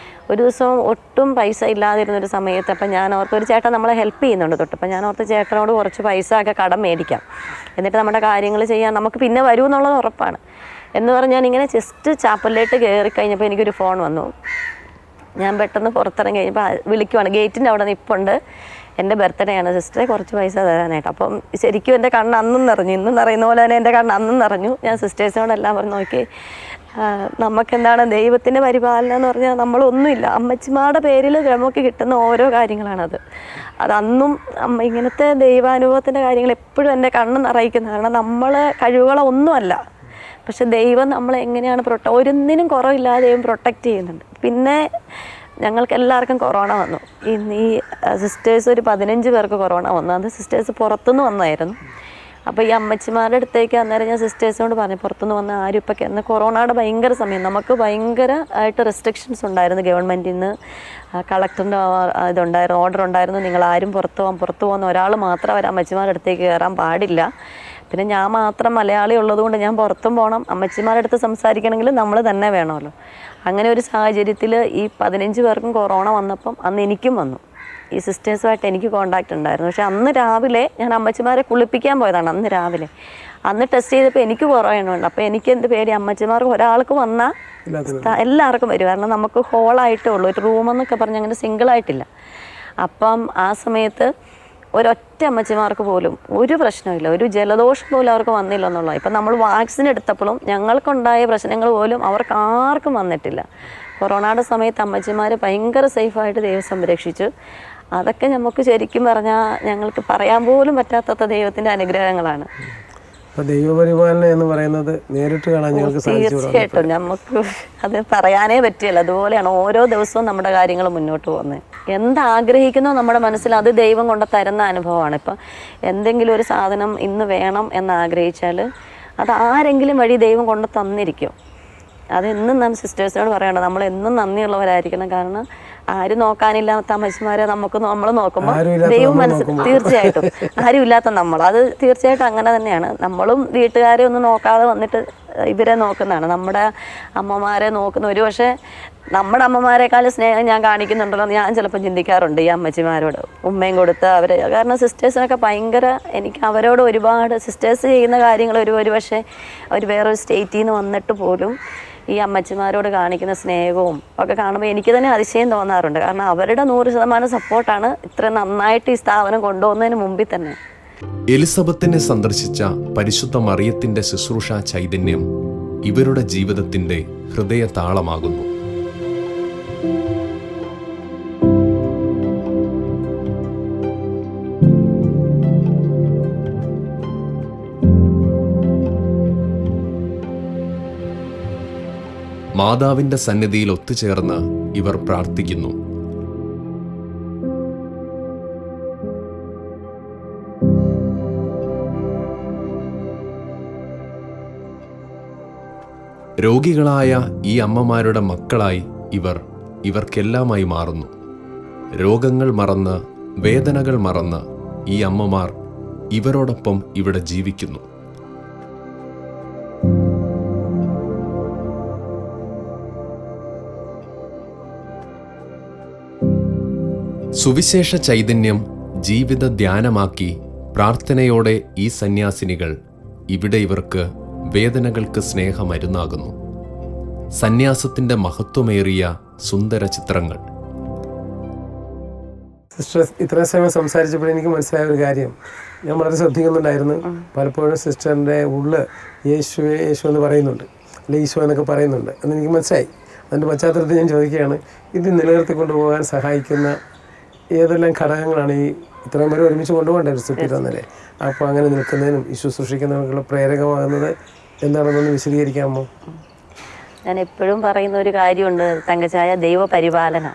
ഒരു ദിവസം ഒട്ടും പൈസ ഇല്ലാതിരുന്നൊരു സമയത്ത് അപ്പം ഞാൻ ഓർത്ത് ഒരു ചേട്ടൻ നമ്മളെ ഹെൽപ്പ് ചെയ്യുന്നുണ്ട് തൊട്ട്. അപ്പം ഞാൻ ഓർത്ത് ചേട്ടനോട് കുറച്ച് പൈസ ഒക്കെ കടം മേടിക്കാം, എന്നിട്ട് നമ്മുടെ കാര്യങ്ങൾ ചെയ്യാൻ നമുക്ക് പിന്നെ വരൂ എന്നുള്ളത് ഉറപ്പാണ് എന്ന് പറഞ്ഞ് ഞാൻ ഇങ്ങനെ ജസ്റ്റ് ചാപ്പലിലേക്ക് കയറി കഴിഞ്ഞപ്പോൾ എനിക്കൊരു ഫോൺ വന്നു. ഞാൻ പെട്ടെന്ന് പുറത്തിറങ്ങി കഴിഞ്ഞപ്പോൾ വിളിക്കുവാണ്, ഗേറ്റിൻ്റെ അവിടെ നിൽപ്പുണ്ട്, എൻ്റെ ബർത്ത്ഡേ ആണ് സിസ്റ്ററെ, കുറച്ച് പൈസ തരാനായിട്ട്. അപ്പം ശരിക്കും എൻ്റെ കണ്ണ് അന്നും നിറഞ്ഞു, ഇന്നും നിറയുന്ന പോലെ തന്നെ എൻ്റെ കണ്ണ് അന്നും നിറഞ്ഞു. ഞാൻ സിസ്റ്റേഴ്സിനോടെല്ലാം പറഞ്ഞു, നോക്കി നമുക്കെന്താണ് ദൈവത്തിൻ്റെ പരിപാലനം എന്ന് പറഞ്ഞാൽ നമ്മളൊന്നുമില്ല, അമ്മച്ചിമാരുടെ പേരിൽ നമുക്ക് കിട്ടുന്ന ഓരോ കാര്യങ്ങളാണത്. അതന്നും ഇങ്ങനത്തെ ദൈവാനുഭവത്തിൻ്റെ കാര്യങ്ങൾ എപ്പോഴും എൻ്റെ കണ്ണ് നിറയിക്കുന്നത്. കാരണം നമ്മൾ കഴിവുകളൊന്നുമല്ല, പക്ഷെ ദൈവം നമ്മളെ എങ്ങനെയാണ് ഒരൊന്നിനും കുറവില്ലാതെ ദൈവം പ്രൊട്ടക്റ്റ് ചെയ്യുന്നുണ്ട്. പിന്നെ ഞങ്ങൾക്ക് എല്ലാവർക്കും കൊറോണ വന്നു. ഈ സിസ്റ്റേഴ്സ് ഒരു 15 പേർക്ക് കൊറോണ വന്നു. അത് സിസ്റ്റേഴ്സ് പുറത്തുനിന്ന് വന്നായിരുന്നു. അപ്പോൾ ഈ അമ്മച്ചിമാരുടെ അടുത്തേക്ക് അന്നേരം ഞാൻ സിസ്റ്റേഴ്സിനോട് പറഞ്ഞു, പുറത്തുനിന്ന് വന്ന ആരും ഇപ്പം അന്ന് കൊറോണയുടെ ഭയങ്കര സമയം, നമുക്ക് ഭയങ്കരമായിട്ട് റെസ്ട്രിക്ഷൻസ് ഉണ്ടായിരുന്നു ഗവൺമെൻറ്റിൽ നിന്ന്. കളക്ടറിൻ്റെ ഇതുണ്ടായിരുന്നു, ഓർഡർ ഉണ്ടായിരുന്നു, നിങ്ങളാരും പുറത്തു പോകുന്ന ഒരാൾ മാത്രം അവർ അമ്മച്ചിമാരുടെ അടുത്തേക്ക് കയറാൻ പാടില്ല. പിന്നെ ഞാൻ മാത്രം മലയാളി ഉള്ളതുകൊണ്ട് ഞാൻ പുറത്തും പോകണം, അമ്മച്ചിമാരുടെ അടുത്ത് സംസാരിക്കണമെങ്കിൽ നമ്മൾ തന്നെ വേണമല്ലോ. അങ്ങനെ ഒരു സാഹചര്യത്തിൽ ഈ 15 പേർക്കും കൊറോണ വന്നപ്പം അന്ന് എനിക്കും വന്നു. ഈ സിസ്റ്റേഴ്സുമായിട്ട് എനിക്ക് കോണ്ടാക്റ്റ് ഉണ്ടായിരുന്നു. പക്ഷെ അന്ന് രാവിലെ ഞാൻ അമ്മച്ചിമാരെ കുളിപ്പിക്കാൻ പോയതാണ്. അന്ന് രാവിലെ ടെസ്റ്റ് ചെയ്തപ്പോൾ എനിക്ക് കൊറോണ ഉണ്ട്. അപ്പോൾ എനിക്ക് എന്ത് പേടി, അമ്മച്ചിമാർക്ക് ഒരാൾക്ക് വന്നാൽ എല്ലാവർക്കും വരും. കാരണം നമുക്ക് ഹോളായിട്ടേ ഉള്ളൂ, ഒരു റൂമെന്നൊക്കെ പറഞ്ഞ് അങ്ങനെ സിംഗിളായിട്ടില്ല. അപ്പം ആ സമയത്ത് ഒരൊറ്റ അമ്മച്ചിമാർക്ക് പോലും ഒരു പ്രശ്നമില്ല, ഒരു ജലദോഷം പോലും അവർക്ക് വന്നില്ല എന്നുള്ളത്. ഇപ്പം നമ്മൾ വാക്സിൻ എടുത്തപ്പോഴും ഞങ്ങൾക്കുണ്ടായ പ്രശ്നങ്ങൾ പോലും അവർക്ക് ആർക്കും വന്നിട്ടില്ല. കൊറോണയുടെ സമയത്ത് അമ്മച്ചിമാർ ഭയങ്കര സേഫായിട്ട് ദൈവം സംരക്ഷിച്ചു. അതൊക്കെ നമുക്ക് ശരിക്കും പറഞ്ഞാൽ ഞങ്ങൾക്ക് പറയാൻ പോലും പറ്റാത്ത ദൈവത്തിൻ്റെ അനുഗ്രഹങ്ങളാണ്. ദൈവപരിപാലനം എന്ന് പറയുന്നത് നേരിട്ട് കാണാൻ ഞങ്ങൾക്ക് തീർച്ചയായിട്ടും നമുക്ക് അത് പറയാനേ പറ്റില്ല. അതുപോലെയാണ് ഓരോ ദിവസവും നമ്മുടെ കാര്യങ്ങൾ മുന്നോട്ട് പോകുന്നത്. എന്താഗ്രഹിക്കുന്നോ നമ്മുടെ മനസ്സിൽ അത് ദൈവം കൊണ്ട് തരുന്ന അനുഭവമാണ്. ഇപ്പം എന്തെങ്കിലും ഒരു സാധനം ഇന്ന് വേണം എന്നാഗ്രഹിച്ചാൽ അത് ആരെങ്കിലും വഴി ദൈവം കൊണ്ട് തന്നിരിക്കും. അതെന്നും നാം സിസ്റ്റേഴ്സിനോട് പറയണം, നമ്മൾ എന്നും നന്ദിയുള്ളവരായിരിക്കണം. കാരണം ആരും നോക്കാനില്ലാത്ത അമ്മച്ചിമാരെ നമ്മൾ നോക്കുമ്പോൾ ദൈവം തീർച്ചയായിട്ടും ആരും ഇല്ലാത്ത അത് തീർച്ചയായിട്ടും അങ്ങനെ തന്നെയാണ്. നമ്മളും വീട്ടുകാരെ ഒന്നും നോക്കാതെ വന്നിട്ട് ഇവരെ നോക്കുന്നതാണ്, നമ്മുടെ അമ്മമാരെ നോക്കുന്ന. ഒരു പക്ഷേ നമ്മുടെ അമ്മമാരെക്കാളും സ്നേഹം ഞാൻ കാണിക്കുന്നുണ്ടല്ലോ എന്ന് ഞാൻ ചിലപ്പോൾ ചിന്തിക്കാറുണ്ട് ഈ അമ്മച്ചിമാരോട്. ഉമ്മയും കൊടുത്ത് അവർ, കാരണം സിസ്റ്റേഴ്സിനൊക്കെ ഭയങ്കര, എനിക്ക് അവരോട് ഒരുപാട്, സിസ്റ്റേഴ്സ് ചെയ്യുന്ന കാര്യങ്ങൾ ഒരു പക്ഷേ അവർ വേറൊരു സ്റ്റേറ്റിൽ നിന്ന് വന്നിട്ട് പോലും ഈ അമ്മച്ചിമാരോട് കാണിക്കുന്ന സ്നേഹവും ഒക്കെ കാണുമ്പോൾ എനിക്ക് തന്നെ അതിശയം തോന്നാറുണ്ട്. കാരണം അവരുടെ 100% സപ്പോർട്ടാണ് ഇത്ര നന്നായിട്ട് ഈ സ്ഥാപനം കൊണ്ടുപോകുന്നതിന് മുമ്പിൽ തന്നെ. എലിസബത്തിനെ സന്ദർശിച്ച പരിശുദ്ധ മറിയത്തിന്റെ ശുശ്രൂഷ ചൈതന്യം ഇവരുടെ ജീവിതത്തിന്റെ ഹൃദയ താളമാകുന്നു. മാതാവിന്റെ സന്നിധിയിൽ ഒത്തുചേർന്ന് ഇവർ പ്രാർത്ഥിക്കുന്നു. രോഗികളായ ഈ അമ്മമാരുടെ മക്കളായി ഇവർക്കെല്ലാമായി മാറുന്നു. രോഗങ്ങൾ മറന്ന്, വേദനകൾ മറന്ന് ഈ അമ്മമാർ ഇവരോടൊപ്പം ഇവിടെ ജീവിക്കുന്നു. സുവിശേഷ ചൈതന്യം ജീവിത ധ്യാനമാക്കി പ്രാർത്ഥനയോടെ ഈ സന്യാസിനികൾ ഇവിടെ ഇവർക്ക് വേദനകൾക്ക് സ്നേഹമരുന്നാകുന്നു. സന്യാസത്തിന്റെ മഹത്വമേറിയ സുന്ദര ചിത്രങ്ങൾ. സിസ്റ്റർ ഇത്രയും സമയം സംസാരിച്ചപ്പോൾ എനിക്ക് മനസ്സിലായ ഒരു കാര്യം ഞാൻ വളരെ ശ്രദ്ധിക്കുന്നുണ്ടായിരുന്നു. പലപ്പോഴും സിസ്റ്ററിൻ്റെ ഉള്ളിൽ യേശു എന്ന് പറയുന്നുണ്ട്, അല്ലെ ഈശോ എന്നൊക്കെ പറയുന്നുണ്ട് എന്ന് എനിക്ക് മനസ്സിലായി. അതിൻ്റെ പശ്ചാത്തലത്തിൽ ഞാൻ ചോദിക്കുകയാണ്, ഇത് നിലനിർത്തിക്കൊണ്ടു പോകാൻ സഹായിക്കുന്ന ഏതെല്ലാം ഘടകങ്ങളാണ് ഈ ഇത്രയും പേര് ഒരുമിച്ച് കൊണ്ടുപോകേണ്ട ഒരു സ്ഥിതി തന്നല്ലേ? അപ്പോൾ അങ്ങനെ നിൽക്കുന്നതിനും ഈ ശുശ്രൂഷിക്കുന്നതിനുള്ള പ്രേരകമാകുന്നത് എന്താണെന്നൊന്ന് വിശദീകരിക്കാമോ? ഞാൻ എപ്പോഴും പറയുന്ന ഒരു കാര്യമുണ്ട് തങ്കച്ചായ, ദൈവപരിപാലന.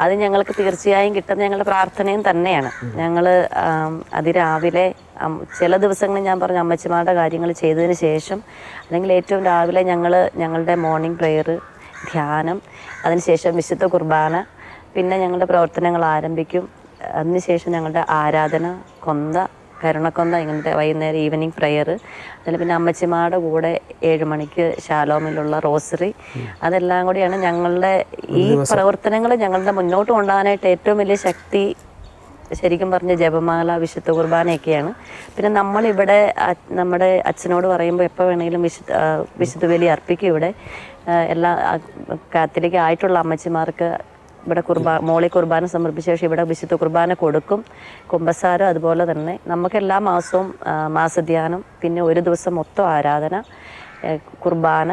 അത് ഞങ്ങൾക്ക് തീർച്ചയായും കിട്ടുന്ന ഞങ്ങളുടെ പ്രാർത്ഥനയും തന്നെയാണ്. ഞങ്ങൾ അതിരാവിലെ ചില ദിവസങ്ങളിൽ ഞാൻ പറഞ്ഞ അമ്മച്ചിമാരുടെ കാര്യങ്ങൾ ചെയ്തതിന് ശേഷം, അല്ലെങ്കിൽ ഏറ്റവും രാവിലെ ഞങ്ങളുടെ മോർണിംഗ് പ്രേയർ, ധ്യാനം, അതിനുശേഷം വിശുദ്ധ കുർബാന, പിന്നെ ഞങ്ങളുടെ പ്രവർത്തനങ്ങൾ ആരംഭിക്കും. അതിനുശേഷം ഞങ്ങളുടെ ആരാധന, കരുണക്കൊന്ത, ഇങ്ങനത്തെ വൈകുന്നേരം ഈവനിങ് പ്രയർ, അതിൽ പിന്നെ അമ്മച്ചിമാരുടെ കൂടെ 7 മണിക്ക് ശാലോമിലുള്ള റോസറി, അതെല്ലാം കൂടിയാണ് ഞങ്ങളുടെ ഈ പ്രവർത്തനങ്ങൾ ഞങ്ങളുടെ മുന്നോട്ട് കൊണ്ടുപോകാനായിട്ട് ഏറ്റവും വലിയ ശക്തി. ശരിക്കും പറഞ്ഞ ജപമാല, വിശുദ്ധ കുർബാനയൊക്കെയാണ്. പിന്നെ നമ്മളിവിടെ നമ്മുടെ അച്ഛനോട് പറയുമ്പോൾ എപ്പോൾ വേണമെങ്കിലും വിശുദ്ധ ബലി അർപ്പിക്കും. ഇവിടെ എല്ലാ കാത്തലിക് ആയിട്ടുള്ള അമ്മച്ചിമാർക്ക് ഇവിടെ മോളി കുർബാന സമർപ്പിച്ച ശേഷം ഇവിടെ വിശുദ്ധ കുർബാന കൊടുക്കും. കുമ്പസാരം അതുപോലെ തന്നെ. നമുക്ക് എല്ലാ മാസവും മാസധ്യാനം, പിന്നെ ഒരു ദിവസം മൊത്തം ആരാധന, കുർബാന,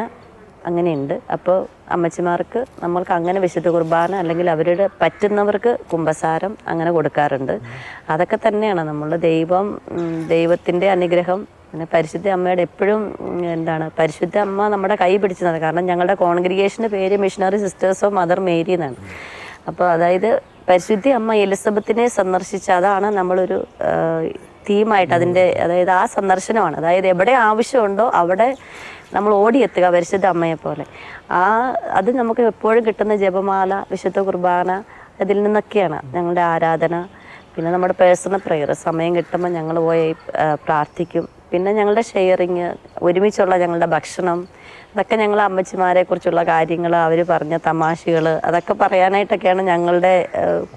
അങ്ങനെയുണ്ട്. അപ്പോൾ അമ്മച്ചിമാർക്ക് നമ്മൾക്ക് അങ്ങനെ വിശുദ്ധ കുർബാന, അല്ലെങ്കിൽ അവരുടെ പറ്റുന്നവർക്ക് കുമ്പസാരം അങ്ങനെ കൊടുക്കാറുണ്ട്. അതൊക്കെ തന്നെയാണ് നമ്മൾ ദൈവത്തിൻ്റെ അനുഗ്രഹം. പിന്നെ പരിശുദ്ധ അമ്മയുടെ എപ്പോഴും പരിശുദ്ധ അമ്മ നമ്മുടെ കൈ പിടിച്ചതാണ്. കാരണം ഞങ്ങളുടെ കോൺഗ്രിഗേഷൻ്റെ പേര് missionary sisters of mother Mary എന്നാണ്. അപ്പോൾ അതായത് പരിശുദ്ധ അമ്മ എലിസബത്തിനെ സന്ദർശിച്ച, അതാണ് നമ്മളൊരു തീമായിട്ട് അതായത് ആ സന്ദർശനമാണ്. അതായത് എവിടെ ആവശ്യമുണ്ടോ അവിടെ നമ്മൾ ഓടിയെത്തുക പരിശുദ്ധ അമ്മയെ പോലെ. അത് നമുക്ക് എപ്പോഴും കിട്ടുന്ന ജപമാല, വിശുദ്ധ കുർബാന, അതിൽ നിന്നൊക്കെയാണ് ഞങ്ങളുടെ ആരാധന. പിന്നെ നമ്മുടെ പേഴ്സണൽ പ്രയർ, സമയം കിട്ടുമ്പോൾ ഞങ്ങൾ പോയി പ്രാർത്ഥിക്കും. പിന്നെ ഞങ്ങളുടെ ഷെയറിങ്, ഒരുമിച്ചുള്ള ഞങ്ങളുടെ ഭക്ഷണം, അതൊക്കെ ഞങ്ങൾ അമ്മച്ചിമാരെ കുറിച്ചുള്ള കാര്യങ്ങൾ, അവർ പറഞ്ഞ തമാശകൾ, അതൊക്കെ പറയാനായിട്ടൊക്കെയാണ് ഞങ്ങളുടെ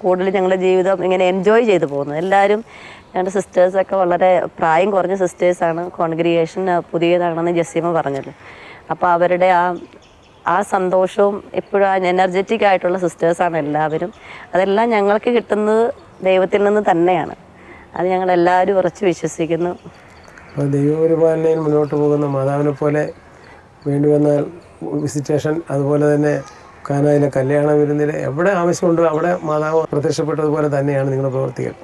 കൂടുതൽ ഞങ്ങളുടെ ജീവിതം ഇങ്ങനെ എൻജോയ് ചെയ്തു പോകുന്നത്. എല്ലാവരും ഞങ്ങളുടെ സിസ്റ്റേഴ്സൊക്കെ വളരെ പ്രായം കുറഞ്ഞ സിസ്റ്റേഴ്സാണ്. കോൺഗ്രിഗേഷൻ പുതിയതാണെന്ന് ജസീമ പറഞ്ഞല്ലോ. അപ്പോൾ അവരുടെ ആ സന്തോഷവും എപ്പോഴും എനർജറ്റിക് ആയിട്ടുള്ള സിസ്റ്റേഴ്സാണ് എല്ലാവരും. അതെല്ലാം ഞങ്ങൾക്ക് കിട്ടുന്നത് ദൈവത്തിൽ നിന്ന് തന്നെയാണ്. അത് ഞങ്ങളെല്ലാവരും ഉറച്ചു വിശ്വസിക്കുന്നു. അപ്പോൾ ദൈവപരിപാലനയിൽ മുന്നോട്ട് പോകുന്ന മാതാവിനെ പോലെ വേണ്ടി വന്നാൽ വിസിറ്റേഷൻ, അതുപോലെ തന്നെ കാനായിലെ കല്യാണ വിരുന്നിൽ എവിടെ ആവശ്യമുണ്ടോ അവിടെ മാതാവ് പ്രത്യക്ഷപ്പെട്ടതുപോലെ തന്നെയാണ് നിങ്ങളുടെ പ്രവർത്തികൾ.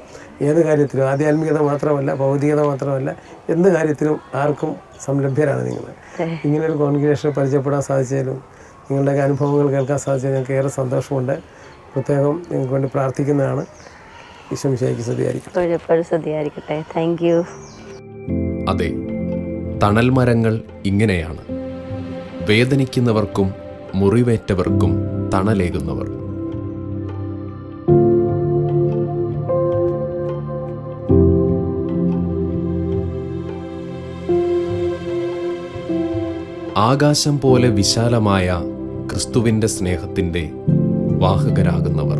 ഏത് കാര്യത്തിലും ആധ്യാത്മികത മാത്രമല്ല, ഭൗതികത മാത്രമല്ല, എന്ത് കാര്യത്തിലും ആർക്കും സംരംഭ്യരാണ് നിങ്ങൾ. ഇങ്ങനൊരു കോൺഗ്രിഗേഷനെ പരിചയപ്പെടാൻ സാധിച്ചതിലും നിങ്ങളുടെയൊക്കെ അനുഭവങ്ങൾ കേൾക്കാൻ സാധിച്ചതിൽ ഞങ്ങൾക്ക് ഏറെ സന്തോഷമുണ്ട്. പ്രത്യേകം നിങ്ങൾക്ക് വേണ്ടി പ്രാർത്ഥിക്കുന്നതാണ്. ഈശോ മിശിഹായ്ക്ക് സ്തുതിയായിരിക്കട്ടെ. Thank you. അതെ, തണൽ മരങ്ങൾ ഇങ്ങനെയാണ്, വേദനിക്കുന്നവർക്കും മുറിവേറ്റവർക്കും തണലേകുന്നവർ. ആകാശം പോലെ വിശാലമായ ക്രിസ്തുവിൻ്റെ സ്നേഹത്തിൻ്റെ വാഹകരാകുന്നവർ.